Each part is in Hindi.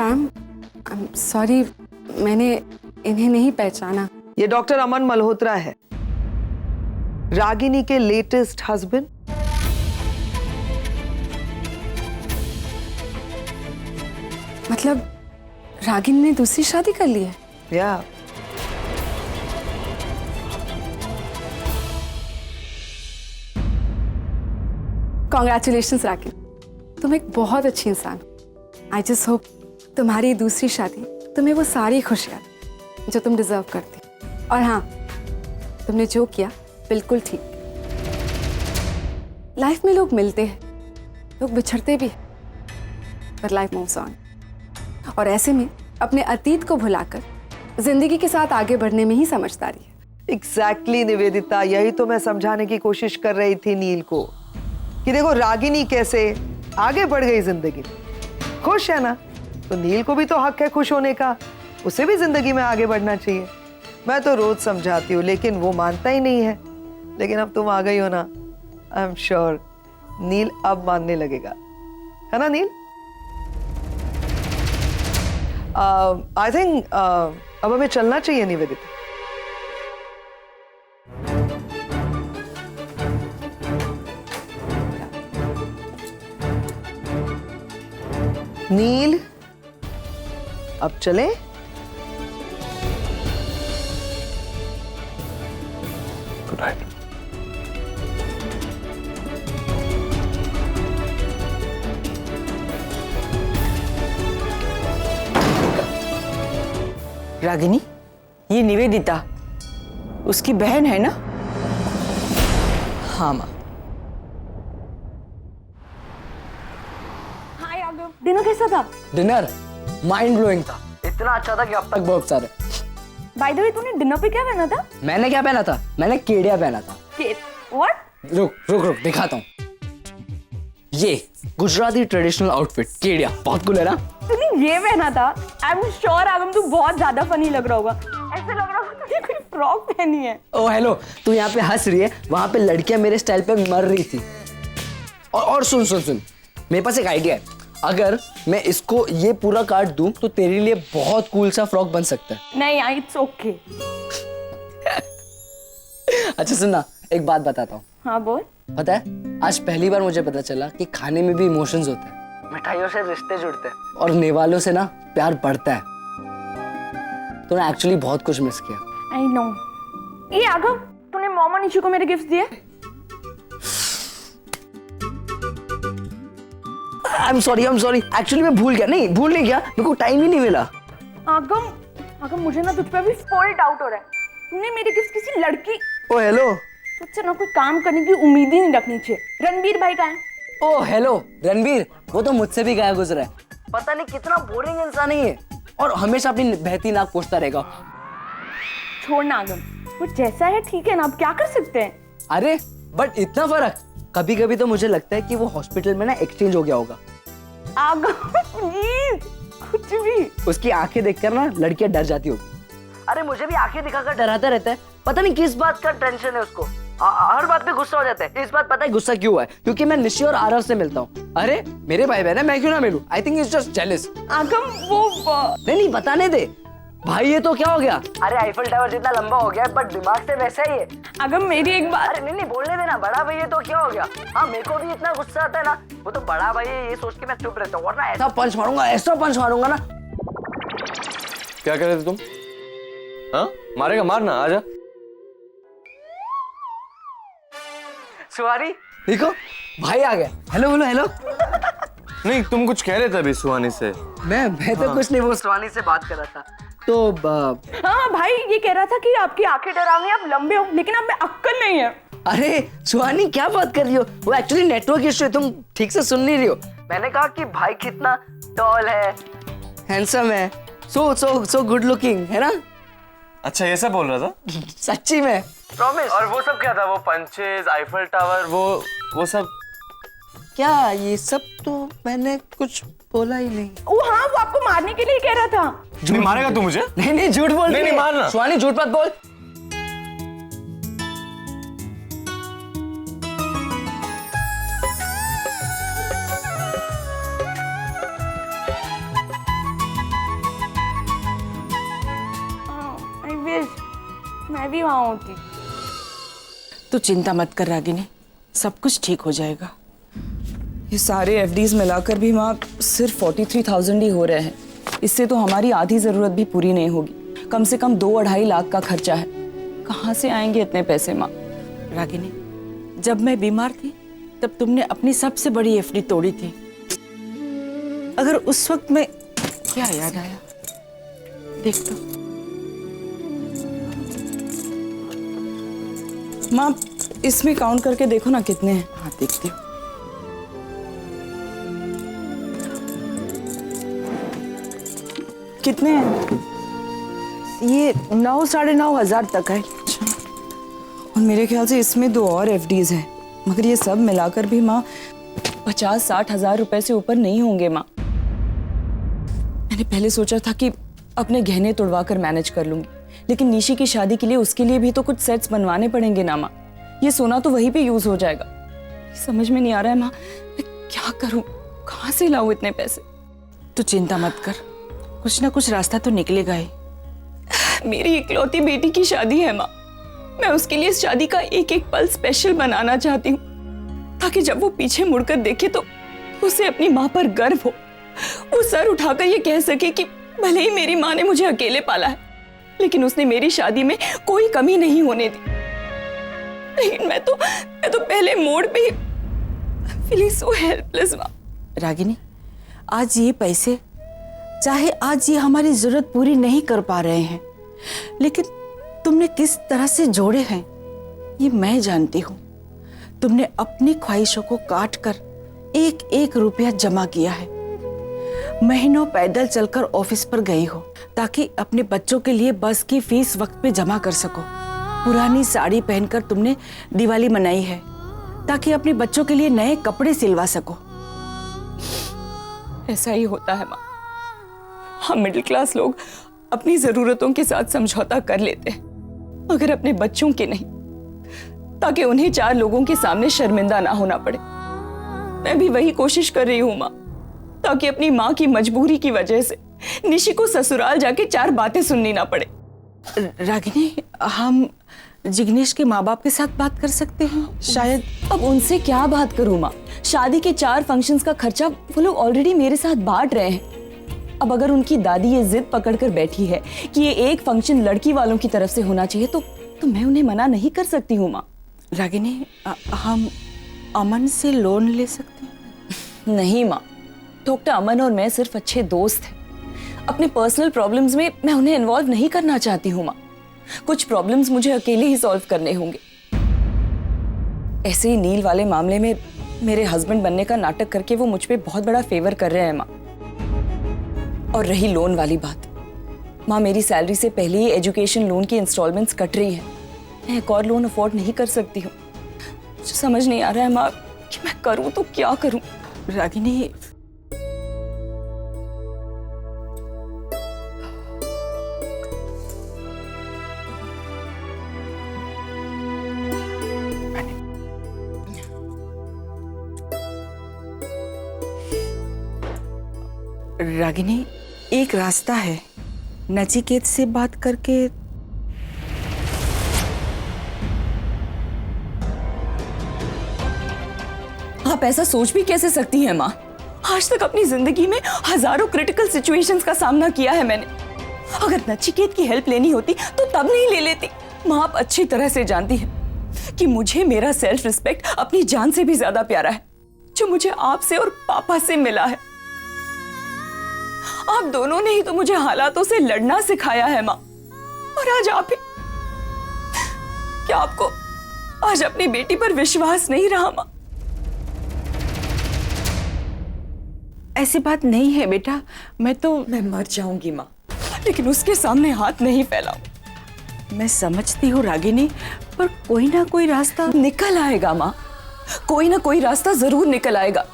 पैम, आई एम सॉरी, मैंने इन्हें नहीं पहचाना। ये डॉक्टर अमन मल्होत्रा है, रागिनी के लेटेस्ट हस्बैंड। मतलब रागिनी ने दूसरी शादी कर ली है? या कॉन्ग्रेचुलेशंस रागिनी, तुम एक बहुत अच्छी इंसान हो। आई जस्ट होप तुम्हारी दूसरी शादी तुम्हें वो सारी खुशियाँ जो तुम डिजर्व करती। और हाँ, तुमने जो किया बिल्कुल ठीक। लाइफ में लोग मिलते हैं, लोग बिछड़ते भी हैं, पर लाइफ मूव्स ऑन। और ऐसे में अपने अतीत को भुलाकर जिंदगी के साथ आगे बढ़ने में ही समझदारी है। एग्जैक्टली निवेदिता, यही तो मैं समझाने की कोशिश कर रही थी नील को कि देखो रागिनी कैसे आगे बढ़ गई जिंदगी में, खुश है ना, तो नील को भी तो हक है खुश होने का, उसे भी जिंदगी में आगे बढ़ना चाहिए। मैं तो रोज समझाती हूँ लेकिन वो मानता ही नहीं है, लेकिन अब तुम आ गई हो ना, आई एम श्योर नील अब मानने लगेगा, है ना नील? आई थिंक अब हमें चलना चाहिए निवेदिता। नील अब चले? Good night. रागिनी, ये निवेदिता उसकी बहन है ना? हाँ माँ। हाय आगम, डिनर कैसा था? डिनर माइंड ब्लोइंग था, इतना अच्छा था कि अब तक बहुत सारे। बाय द वे, तूने डिनर पे क्या पहना था? मैंने क्या पहना था? मैंने केडिया पहना था। व्हाट? रुक रुक रुक दिखाता हूँ। ये गुजराती ट्रेडिशनल आउटफिट केडिया, बहुत कूल है ना? तूने ये पहना था? आई एम श्योर आगम तू बहुत ज्यादा फनी लग रहा होगा। ऐसे लग रहा होगा तूने कोई फ्रॉक पहनी है। ओ हेलो, तू यहाँ पे हंस रही है, वहां पे लड़कियां मेरे स्टाइल पे मर रही थी। और सुन सुन सुन, मेरे पास एक आइडिया है। अगर मैं इसको ये पूरा काट दूं तो तेरे लिए बहुत कूल सा फ्रॉक बन सकता है। नहीं, इट्स ओके। अच्छा सुनना, एक बात बताता हूँ। हाँ बोल। पता है, आज पहली बार मुझे पता चला कि खाने में भी इमोशंस होते हैं। मिठाइयों से रिश्ते जुड़ते हैं और निवालों से ना प्यार बढ़ता है। तूने एक्चुअली बहुत कुछ मिस किया। I know. ये आगम, तूने मॉम और निशु को मेरे गिफ्ट दिए? आई एम सॉरी एक्चुअली मैं भूल गया। नहीं भूल नहीं गया, मेरे को टाइम ही नहीं मिला। आगम मुझे ना तुझ पे अभी फुल डाउट हो रहा है। तूने मेरे गिफ्ट किसी लड़की, ओ हेलो, तुझसे ना कोई काम करने की उम्मीद ही नहीं रखनी चाहिए। रणबीर भाई कहाँ है? ओ हेलो रणवीर, वो तो मुझसे भी गया गुजरा है। पता नहीं कितना बोरिंग इंसान है ये, और हमेशा अपनी बहती नाक पूछता रहेगा। छोड़ना आगम, वो जैसा है ठीक है ना, अब क्या कर सकते हैं। अरे बट इतना फर्क, कभी कभी तो मुझे लगता है कि वो हॉस्पिटल में ना एक्सचेंज हो गया होगा। आगम प्लीज, कुछ भी। उसकी आंखें देखकर ना लड़कियां डर जाती होगी। अरे मुझे भी आंखें दिखाकर डराता रहता है, पता नहीं किस बात का टेंशन है उसको। हर बात पे गुस्सा हो जाता है। इस बात पता है गुस्सा क्यों है? क्योंकि मैं निशी और आरव से मिलता हूँ। अरे मेरे भाई बहन है, मैं क्यों ना मिलूं? I think it's just jealous. आगम वो नहीं बताने दे भाई, ये तो क्या हो गया? अरे आईफल टावर जितना लंबा हो गया है, बट दिमाग से वैसा ही है। आगम मेरी एक बात। अरे नहीं बोलने देना, बड़ा भाई ये तो क्या हो गया? हाँ मेरे को भी इतना गुस्सा आता है ना, वो तो बड़ा भाई है ये सोच के मैं चुप रहता हूँ, वरना ऐसा पंच मारूंगा ना। क्या कह रहे थे तुम? हाँ मारेगा, मारना, आजा। सुहारी देखो, भाई आ गया। हेलो बोलो हेलो। नहीं तुम कुछ कह रहे थे अभी सुहानी से। मैं तो कुछ नहीं, वो सुहानी से बात कर रहा था। तो हाँ भाई, ये कह रहा था कि आपकी आंखें डरावनी, आप लंबे हो, लेकिन आप में अक्ल नहीं है। अरे सुहानी क्या बात कर रही हो? वो एक्चुअली नेटवर्क इशू है, तुम ठीक से सुन नहीं रही हो। मैंने कहा कि भाई कितना टॉल है, हैंडसम है, सो गुड लुकिंग है ना। अच्छा ये सब बोल रहा था? सच्ची में प्रॉमिस। और वो सब क्या था? वो पंचेज, आईफल टावर, वो सब क्या? ये सब तो मैंने कुछ बोला ही नहीं। वो हाँ, वो आपको मारने के लिए कह रहा था। नहीं मारेगा तू मुझे? नहीं झूठ बोल। नहीं मारना। सुहानी झूठ मत बोल। मैं भी वहां होती। तो चिंता मत कर रागिनी, सब कुछ ठीक हो जाएगा। ये सारे एफडीज मिलाकर भी माँ सिर्फ 43,000 ही हो रहे हैं। इससे तो हमारी आधी जरूरत भी पूरी नहीं होगी। कम से कम 2-2.5 लाख का खर्चा है। कहाँ से आएंगे इतने पैसे माँ? रागिनी, जब मैं बीमार थी तब तुमने अपनी सबसे बड़ी एफडी तोड़ी थी। अगर उस वक्त में क्या याद आया, देख तो। माँ इसमें काउंट करके देखो ना कितने हैं। हाँ देखती हूँ। कितने हैं? ये 9-9.5 तक है। और मेरे ख्याल से इसमें 2 और एफडीज हैं। मगर ये सब मिलाकर भी माँ 50-60 हजार रुपए से ऊपर नहीं होंगे माँ। मैंने पहले सोचा था कि अपने गहने तोड़वा कर मैनेज कर लूंगी, लेकिन निशी की शादी के लिए उसके लिए भी तो कुछ सेट्स बनवाने पड़ेंगे ना माँ। ये सोना तो वहीं पे यूज हो जाएगा। समझ में नहीं आ रहा है माँ, मैं क्या करूं, कहाँ से लाऊं इतने पैसे? तू चिंता मत कर, कुछ ना कुछ रास्ता तो निकलेगा ही। मेरी इकलौती बेटी की शादी है माँ। मैं उसके लिए इस शादी का एक एक पल स्पेशल बनाना चाहती हूँ, ताकि जब वो पीछे मुड़कर देखे तो उसे अपनी माँ पर गर्व हो। वो सर उठाकर ये कह सके कि भले ही मेरी माँ ने मुझे अकेले पाला है, लेकिन उसने मेरी शादी में कोई कमी नहीं होने दी। लेकिन मैं तो पहले मोड़ पे फीलिंग सो हेल्पलेस माँ। रागिनी, आज ये पैसे चाहे आज ये हमारी जरूरत पूरी नहीं कर पा रहे हैं, लेकिन तुमने किस तरह से जोड़े हैं ये मैं जानती हूँ। तुमने अपनी ख्वाहिशों को काट कर 1-1 रुपया जमा किया है। महीनों पैदल चलकर ऑफिस पर गई हो ताकि अपने बच्चों के लिए बस की फीस वक्त पे जमा कर सको। पुरानी साड़ी पहनकर तुमने दिवाली मनाई है ताकि अपने बच्चों के लिए नए कपड़े सिलवा सको। ऐसा ही होता है माँ। हम मिडिल क्लास लोग अपनी जरूरतों के साथ समझौता कर लेते हैं, मगर अपने बच्चों के नहीं, ताकि उन्हें 4 लोगों के सामने शर्मिंदा ना होना पड़े। मैं भी वही कोशिश कर रही हूँ माँ, ताकि अपनी माँ की मजबूरी की वजह से निशी को ससुराल जाके 4 बातें सुननी ना पड़े। रागिनी, हम जिग्नेश के माँ बाप के साथ बात कर सकते हैं शायद। अब उनसे क्या बात करूँ माँ? शादी के 4 फंक्शंस का खर्चा वो लोग ऑलरेडी मेरे साथ बांट रहे हैं। अब अगर उनकी दादी ये जिद पकड़कर बैठी है कि ये एक फंक्शन लड़की वालों की तरफ से होना चाहिए, तो मैं उन्हें मना नहीं कर सकती हूँ माँ। रागिनी, हम अमन से लोन ले सकते हैं? नहीं माँ, डॉक्टर अमन और मैं सिर्फ अच्छे दोस्त हैं। अपने पर्सनल प्रॉब्लम्स में मैं उन्हें इन्वॉल्व नहीं करना चाहती हूँ माँ। कुछ प्रॉब्लम्स मुझे अकेले ही सॉल्व करने होंगे। ऐसे ही नील वाले मामले में मेरे हस्बैंड बनने का नाटक करके वो मुझ पे बहुत बड़ा फेवर कर रहे हैं माँ। और रही लोन वाली बात, माँ मेरी सैलरी से पहले ही एजुकेशन लोन की इंस्टॉलमेंट्स कट रही हैं। मैं एक और लोन अफोर्ड नहीं कर सकती हूँ। मुझे समझ नहीं आ रहा है माँ कि मैं करूँ तो क्या करूँ। रागिनी, रागिनी, एक रास्ता है, नचिकेत से बात करके। आप ऐसा सोच भी कैसे सकती हैं माँ? आज तक अपनी जिंदगी में हजारों क्रिटिकल सिचुएशंस का सामना किया है मैंने। अगर नचिकेत की हेल्प लेनी होती तो तब नहीं ले लेती। माँ आप अच्छी तरह से जानती हैं कि मुझे मेरा सेल्फ रिस्पेक्ट अपनी जान से भी ज्यादा प्यारा है, जो मुझे आपसे और पापा से मिला है। आप दोनों ने ही तो मुझे हालातों से लड़ना सिखाया है माँ। और आज आप ही, क्या आपको आज अपनी बेटी पर विश्वास नहीं रहा माँ? ऐसी बात नहीं है बेटा, मैं मर जाऊंगी माँ, लेकिन उसके सामने हाथ नहीं फैलाऊं। मैं समझती हूँ रागिनी, पर कोई ना कोई रास्ता निकल आएगा माँ, कोई ना कोई रास्ता जरूर निकल आएगा।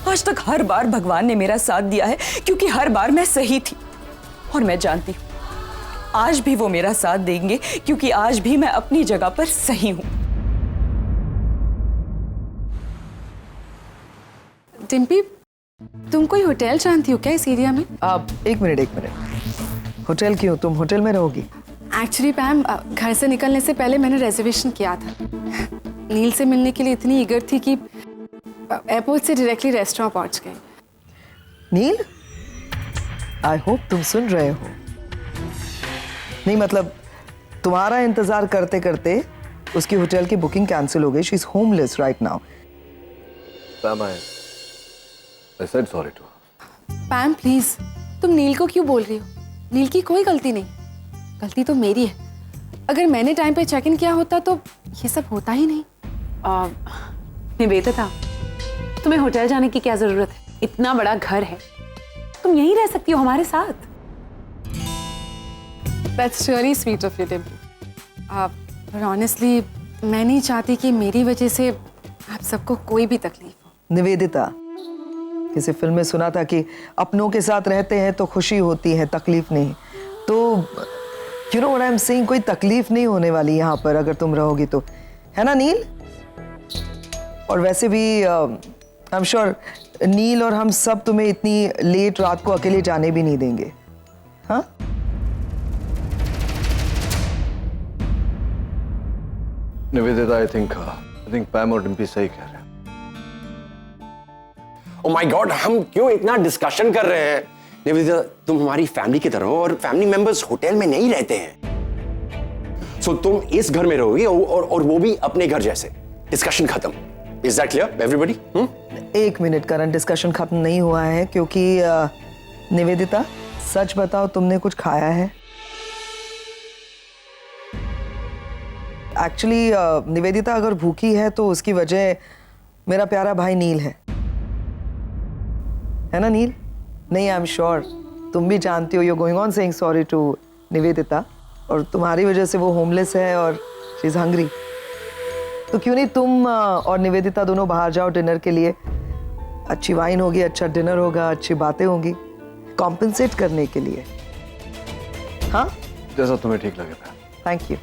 आज तक हर बार भगवान ने मेरा साथ दिया है क्योंकि हर बार मैं सही थी, और मैं जानती हूँ आज भी वो मेरा साथ देंगे क्योंकि आज भी मैं अपनी जगह पर सही हूँ। डिम्पी, तुम कोई होटल जानती हो क्या इस एरिया में? आप एक मिनट, होटल क्यों? तुम होटल में रहोगी? एक्चुअली पैम घर से निकलने से पहले मैंने रिजर्वेशन किया था। नील से मिलने के लिए इतनी ईगर थी कि एयरपोर्ट से डायरेक्टली रेस्टोरेंट पहुंच गई। नील, आई होप तुम सुन रहे हो। नहीं मतलब तुम्हारा इंतजार करते करते उसकी होटल की बुकिंग कैंसिल हो गई। She is homeless right now. पैम, I said sorry to her. पैम please, तुम नील को क्यों बोल रही हो? नील की कोई गलती नहीं, गलती तो मेरी है। अगर मैंने टाइम पे चेक इन किया होता तो ये सब होता ही नहीं। निवेदिता, तुम्हें होटल जाने की क्या जरूरत है? इतना बड़ा घर है, तुम यहीं रह सकती हो हमारे साथ। That's really sweet of you, Dimple. पर ऑनेस्टली मैं नहीं चाहती कि मेरी वजह से आप सबको कोई भी तकलीफ हो। निवेदिता, किसी फिल्म में सुना था कि अपनों के साथ रहते हैं तो खुशी होती है, तकलीफ नहीं। तो you know what I am saying, कोई तकलीफ नहीं होने वाली यहाँ पर अगर तुम रहोगी तो, है ना नील? और वैसे भी आई एम श्योर नील और हम सब तुम्हें इतनी लेट रात को अकेले जाने भी नहीं देंगे। हाँ, निवेदिता, I think पैम और डिम्पी सही कह रहे हैं। ओ माय गॉड, हम क्यों इतना डिस्कशन कर रहे हैं? निवेदिता, तुम हमारी फैमिली की तरह हो और फैमिली मेंबर्स होटल में नहीं रहते हैं। सो तुम इस घर में रहोगी और वो भी अपने घर जैसे। डिस्कशन खत्म। Is that clear everybody? एक मिनट, करंट डिस्कशन खत्म नहीं हुआ है क्योंकि निवेदिता सच बताओ, तुमने कुछ खाया है? एक्चुअली निवेदिता अगर भूखी है तो उसकी वजह मेरा प्यारा भाई नील है ना नील? नहीं, आई एम श्योर तुम भी जानती हो, you going on saying sorry to Nivedita, और तुम्हारी वजह से वो होमलेस है और शी इज हंग्री। तो क्यों नहीं तुम और निवेदिता दोनों बाहर जाओ डिनर के लिए? अच्छी वाइन होगी, अच्छा डिनर होगा, अच्छी बातें होंगी, कॉम्पेंसेट करने के लिए। हाँ, जैसा तुम्हें ठीक लगे Pam. Thank you.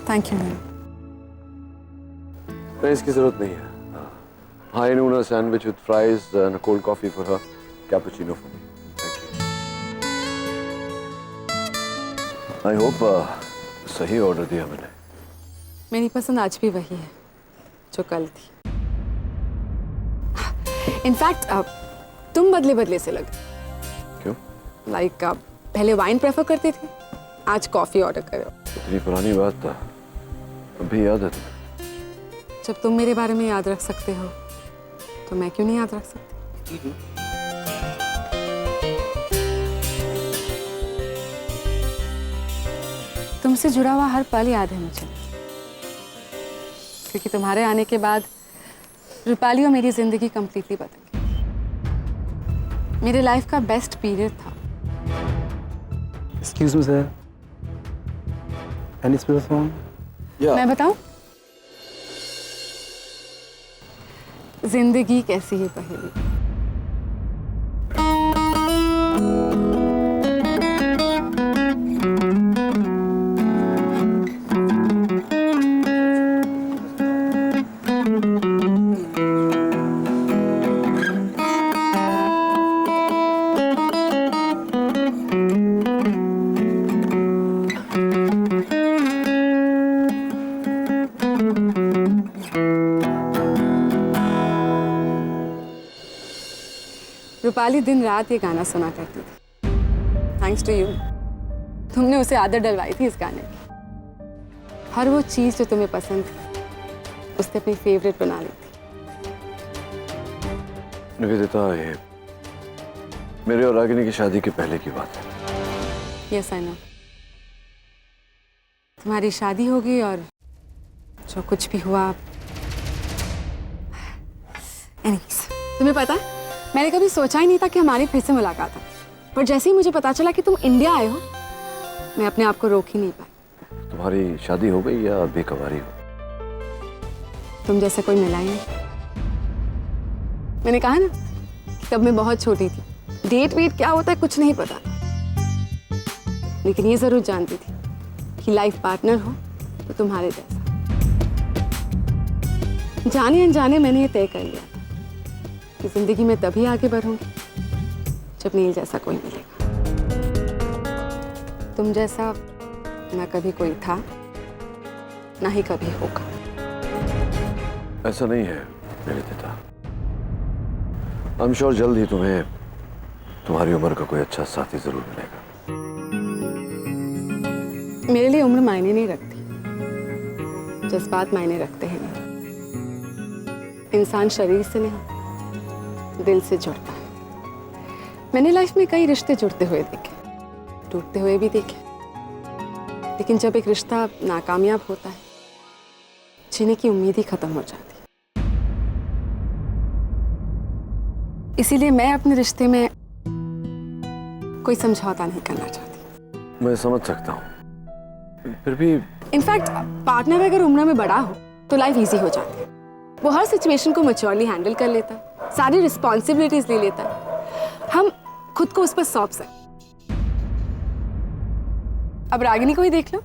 Thank you ma'am. नहीं, इसकी जरूरत नहीं है। High noon sandwich with fries and cold coffee for her, cappuccino for me. Thank you. I hope सही ऑर्डर दिया मैंने। मेरी पसंद आज भी वही है जो कल थी। इनफैक्ट तुम बदले बदले से लगे। क्यों? लाइक पहले वाइन प्रेफर करते थे, आज कॉफी ऑर्डर कर रहे हो। इतनी पुरानी बात था, अभी याद है तुम्हें? जब तुम मेरे बारे में याद रख सकते हो तो मैं क्यों नहीं याद रख सकती? तुमसे जुड़ा हुआ हर पल याद है मुझे, क्योंकि तुम्हारे आने के बाद रूपाली और मेरी जिंदगी कंप्लीटली बदल गई। मेरे लाइफ का बेस्ट पीरियड था। Excuse me, sir. Any spare phone? मैं बताऊं? जिंदगी कैसी है पहेली। रूपाली दिन रात ये गाना सुना करती थी। थैंक्स टू यू, तुमने उसे आदत डलवाई थी इस गाने की। हर वो चीज जो तुम्हें पसंद थी उसने अपनी फेवरेट बना ली थी। निवेदिता, ये मेरे और रागिनी की शादी के पहले की बात है। Yes I know. तुम्हारी शादी होगी और जो कुछ भी हुआ। एनीवेज, तुम्हें पता है मैंने कभी सोचा ही नहीं था कि हमारी फिर से मुलाकात हो, पर जैसे ही मुझे पता चला कि तुम इंडिया आए हो, मैं अपने आप को रोक ही नहीं पाई। तुम्हारी शादी हो गई या बेकवारी हो? तुम जैसे कोई मिला ही नहीं। मैंने कहा ना कि तब मैं बहुत छोटी थी, डेट वेट क्या होता है कुछ नहीं पता, लेकिन ये जरूर जानती थी कि लाइफ पार्टनर हो तो तुम्हारे जैसा। जाने अनजाने मैंने ये तय कर लिया कि जिंदगी में तभी आगे बढ़ूंगी जब नील जैसा कोई मिलेगा। तुम जैसा ना कभी कोई था, ना ही कभी होगा। ऐसा नहीं है निवेदिता। आई एम श्योर जल्द ही तुम्हें तुम्हारी उम्र का कोई अच्छा साथी जरूर मिलेगा। मेरे लिए उम्र मायने नहीं रखती, जज्बात मायने रखते हैं। नहीं, इंसान शरीर से नहीं दिल से जुड़ता है। मैंने लाइफ में कई रिश्ते जुड़ते हुए देखे, टूटते हुए भी देखे, लेकिन जब एक रिश्ता नाकामयाब होता है, जीने की उम्मीद ही खत्म हो जाती है। इसीलिए मैं अपने रिश्ते में कोई समझौता नहीं करना चाहती। मैं समझ सकता हूँ, फिर भी इनफैक्ट पार्टनर अगर उम्र में बड़ा हो तो लाइफ इजी हो जाती है। वो हर सिचुएशन को मैच्योरली हैंडल कर लेता है, सारी रिस्पॉन्सिबिलिटीज ले लेता है, हम खुद को उस पर सौंप सकते। अब रागिनी को ही देख लो,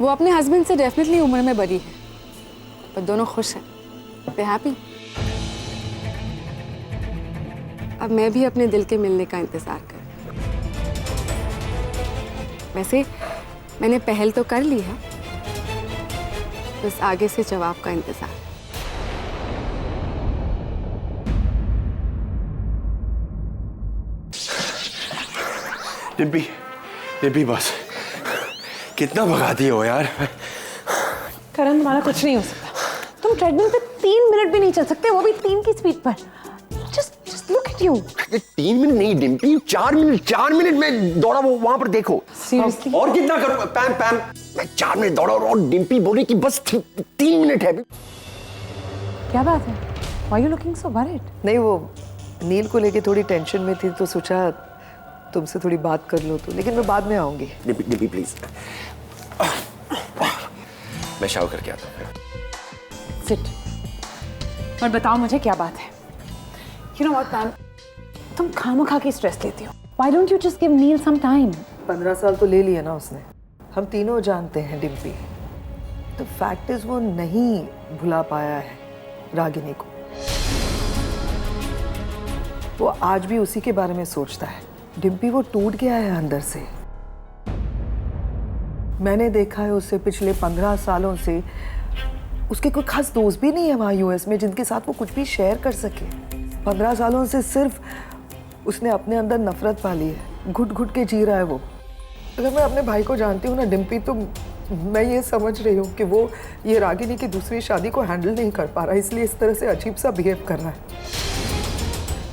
वो अपने हस्बैंड से डेफिनेटली उम्र में बड़ी है, पर दोनों खुश हैं, दे हैप्पी। अब मैं भी अपने दिल के मिलने का इंतजार कर रही हूं। वैसे मैंने पहल तो कर ली है, बस आगे से जवाब का इंतजार। डिम्पी बस कितना भगाती हो यार। करण, तुम्हारा कुछ नहीं हो सकता। तुम ट्रेडमिल पे 3 मिनट भी नहीं चल सकते, वो भी 3 की स्पीड पर। Just look at you. 3 minute नहीं डिम्पी, 4 मिनट में दौड़ा वो वहां पर देखो। Seriously? और कितना करूं? पैम मैं 4 मिनट दौड़ा और डिम्पी बोली कि बस 3 मिनट है। क्या बात है? Why are you looking so worried? नहीं, वो नील को लेके थोड़ी टेंशन में थी तो सोचा तुमसे थोड़ी बात कर लो, तो लेकिन मैं बाद में आऊंगी। डिम्पी प्लीज, मैं शावर करके आता हूँ। Sit. और बताओ मुझे क्या बात है? You know what, ma'am? तुम खामखा की स्ट्रेस लेती हो। Why don't you just give Neil some time? 15 साल तो ले लिए ना उसने। हम तीनों जानते हैं डिम्पी। तो फैक्ट इज वो नहीं भुला पाया है रागिनी को। वो आज भी उसी के बारे में सोचता है। डिम्पी वो टूट गया है अंदर से। मैंने देखा है उसे पिछले 15 सालों से। उसके कोई खास दोस्त भी नहीं है वहाँ यूएस में जिनके साथ वो कुछ भी शेयर कर सके। 15 सालों से सिर्फ उसने अपने अंदर नफरत पाली है, घुट घुट के जी रहा है वो। अगर मैं अपने भाई को जानती हूँ ना डिम्पी, तो मैं ये समझ रही हूँ कि वो ये रागिनी की दूसरी शादी को हैंडल नहीं कर पा रहा, इसलिए इस तरह से अजीब सा बिहेव कर रहा है।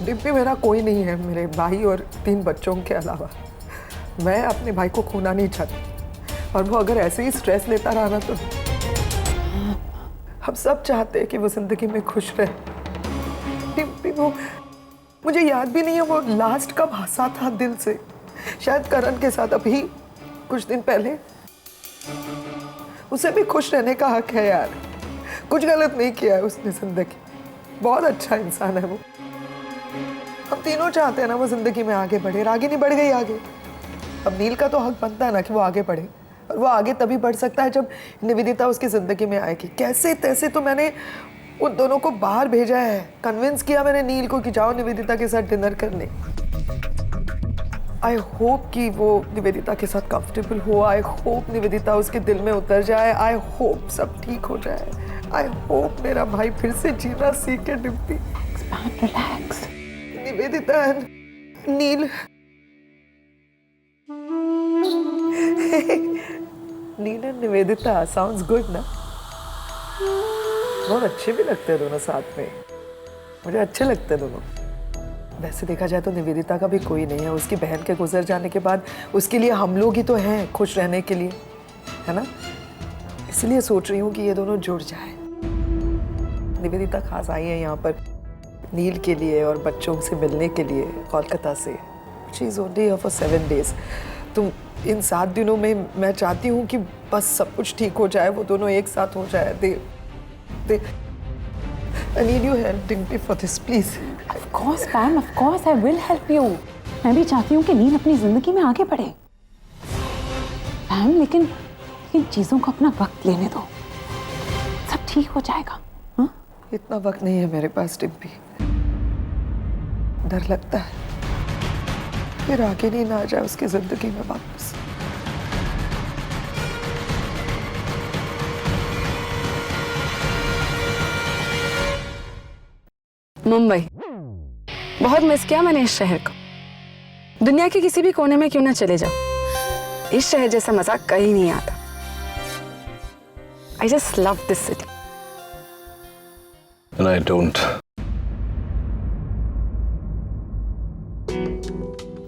डिम्पी मेरा कोई नहीं है, मेरे भाई और 3 बच्चों के अलावा। मैं अपने भाई को खोना नहीं चाहती, और वो अगर ऐसे ही स्ट्रेस लेता रहा ना तो हम सब चाहते हैं कि वो जिंदगी में खुश रहे। डिम्पी वो, मुझे याद भी नहीं है वो लास्ट कब हंसा था दिल से। शायद करण के साथ अभी कुछ दिन पहले। उसे भी खुश रहने का हक है यार, कुछ गलत नहीं किया है उसने जिंदगी। बहुत अच्छा इंसान है वो। हम तीनों चाहते हैं ना वो जिंदगी में आगे बढ़े। रागिनी बढ़ गई आगे, अब नील का तो हक बनता है ना कि वो आगे बढ़े। और वो आगे तभी बढ़ सकता है जब निवेदिता उसकी जिंदगी में आएगी। कैसे तैसे तो मैंने उन दोनों को बाहर भेजा है, कन्विंस किया मैंने नील को कि जाओ निवेदिता के साथ डिनर करने। आई होप कि वो निवेदिता के साथ कंफर्टेबल हो। आई होप निवेदिता उसके दिल में उतर जाए। आई होप सब ठीक हो जाए। आई होप मेरा भाई फिर से जीना सीखे। Dimpy Relax. Nivedita and Neel. Neel and Nivedita sounds good ना? बहुत अच्छे भी लगते हैं दोनों साथ में। मुझे अच्छे लगते हैं दोनों। वैसे देखा जाए तो निवेदिता का भी कोई नहीं है। उसकी बहन के गुजर जाने के बाद उसके लिए हम लोग ही तो हैं खुश रहने के लिए, है ना? इसलिए सोच रही हूँ कि ये दोनों जुड़ जाए। निवेदिता खास आई है यहाँ पर नील के लिए और बच्चों से मिलने के लिए कोलकाता से। She is only here for 7 days। तो इन 7 दिनों में मैं चाहती हूँ कि बस सब कुछ ठीक हो जाए, वो दोनों एक साथ हो जाए। I need your help, Dimpy, for this, please. Of course, Pam. Of course, I will help you. मैं भी चाहती हूँ कि नील अपनी जिंदगी में आगे बढ़े। पैम, लेकिन चीजों को अपना वक्त लेने दो, सब ठीक हो जाएगा। हाँ? इतना वक्त नहीं है मेरे पास डिम्पी। डर लगता है फिर आगे नहीं ना आ जाए उसकी जिंदगी में वापस। मुंबई बहुत मिस किया मैंने इस शहर को। दुनिया के किसी भी कोने में क्यों ना चले जाओ, इस शहर जैसा मजा कहीं नहीं आता। I just love this city. And I don't.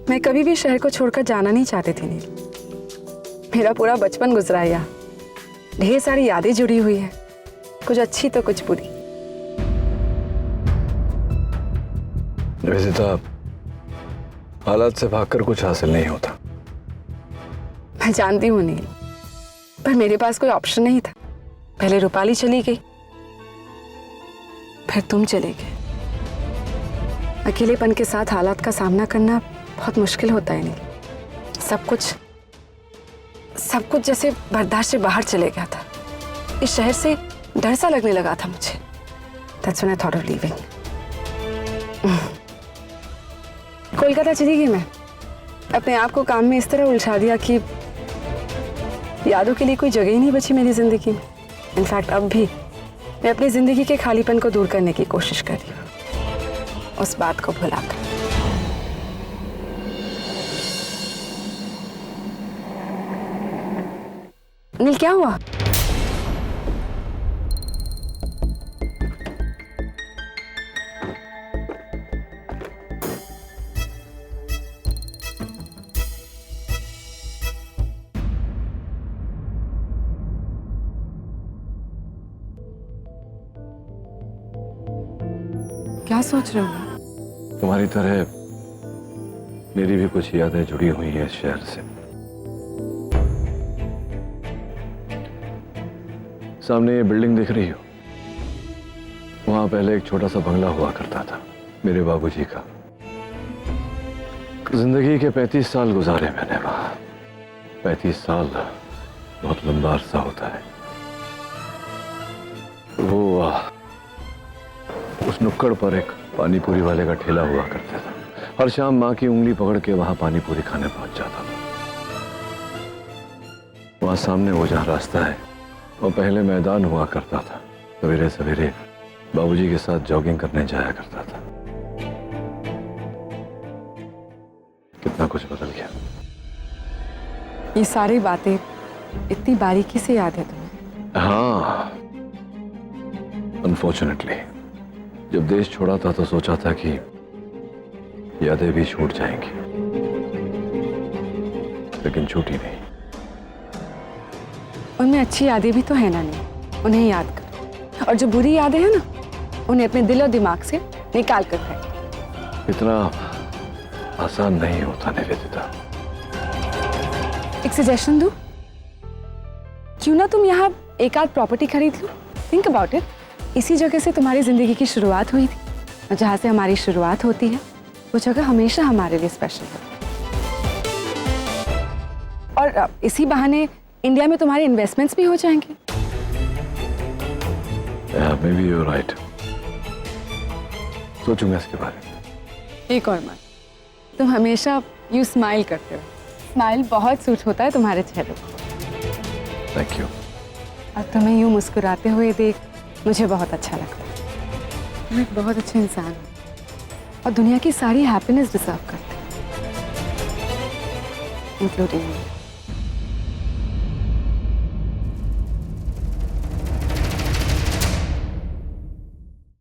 मैं कभी भी शहर को छोड़कर जाना नहीं चाहती थी नील। मेरा पूरा बचपन गुजरा है यहाँ। ढेर सारी यादें जुड़ी हुई है, कुछ अच्छी तो कुछ बुरी। निवेदिता, हालात से भागकर कुछ हासिल नहीं होता। मैं जानती हूँ नील, पर मेरे पास कोई ऑप्शन नहीं था। पहले रूपाली चली गई, फिर तुम चले गए। अकेलेपन के साथ हालात का सामना करना बहुत मुश्किल होता है नील। सब कुछ जैसे बर्दाश्त से बाहर चले गया था। इस शहर से डर सा लगने लगा था मुझे। That's when I thought of leaving. Kolkata चली गई मैं। अपने आप को काम में इस तरह उलझा दिया कि यादों के लिए कोई जगह ही नहीं बची मेरी जिंदगी में। इनफैक्ट अब भी मैं अपनी जिंदगी के खालीपन को दूर करने की कोशिश कर रही हूँ, उस बात को भुलाकर। नील, क्या हुआ? क्या सोच रहे हो? तुम्हारी तरह मेरी भी कुछ यादें जुड़ी हुई हैं इस शहर से। सामने ये बिल्डिंग दिख रही हो, वहां पहले एक छोटा सा बंगला हुआ करता था मेरे बाबूजी का। जिंदगी के 35 साल गुजारे मैंने वहां। 35 साल बहुत लंबा अरसा होता है। वो उस नुक्कड़ पर एक पानी पूरी वाले का ठेला हुआ करता था। हर शाम माँ की उंगली पकड़ के वहां पानी पूरी खाने पहुंच जाता था। वहां सामने वो जहाँ रास्ता है, वो पहले मैदान हुआ करता था। सवेरे सवेरे बाबूजी के साथ जॉगिंग करने जाया करता था। कितना कुछ बदल गया। ये सारी बातें इतनी बारीकी से याद है तुम्हें? हाँ, अनफॉर्चुनेटली जब देश छोड़ा था तो सोचा था कि यादें भी छूट जाएंगी, लेकिन छूटी नहीं। उनमें अच्छी यादें भी तो है ना नील, उन्हें याद कर। और जो बुरी यादें हैं ना, उन्हें अपने दिल और दिमाग से निकाल कर फेंक। इतना आसान नहीं होता निवेदिता। एक सजेशन दूं? क्यों ना तुम यहाँ एक आध प्रॉपर्टी खरीद लो? Think about it. इसी जगह से तुम्हारी जिंदगी की शुरुआत हुई थी, और जहाँ से हमारी शुरुआत होती है वो जगह हमेशा हमारे लिए स्पेशल है। और इसी बहाने इंडिया में तुम्हारे इन्वेस्टमेंट्स भी हो जाएंगे। Maybe you're right. सोचूंगा इसके बारे में। एक और बात, तुम हमेशा यू स्माइल करते हो। स्माइल बहुत सूट होता है तुम्हारे चेहरे को। Thank you. और तुम्हें यूं मुस्कुराते हुए देख मुझे बहुत अच्छा लगता है। तुम एक बहुत अच्छे इंसान हो और दुनिया की सारी हैप्पीनेस डिजर्व करते हो, इंक्लूडिंग मी।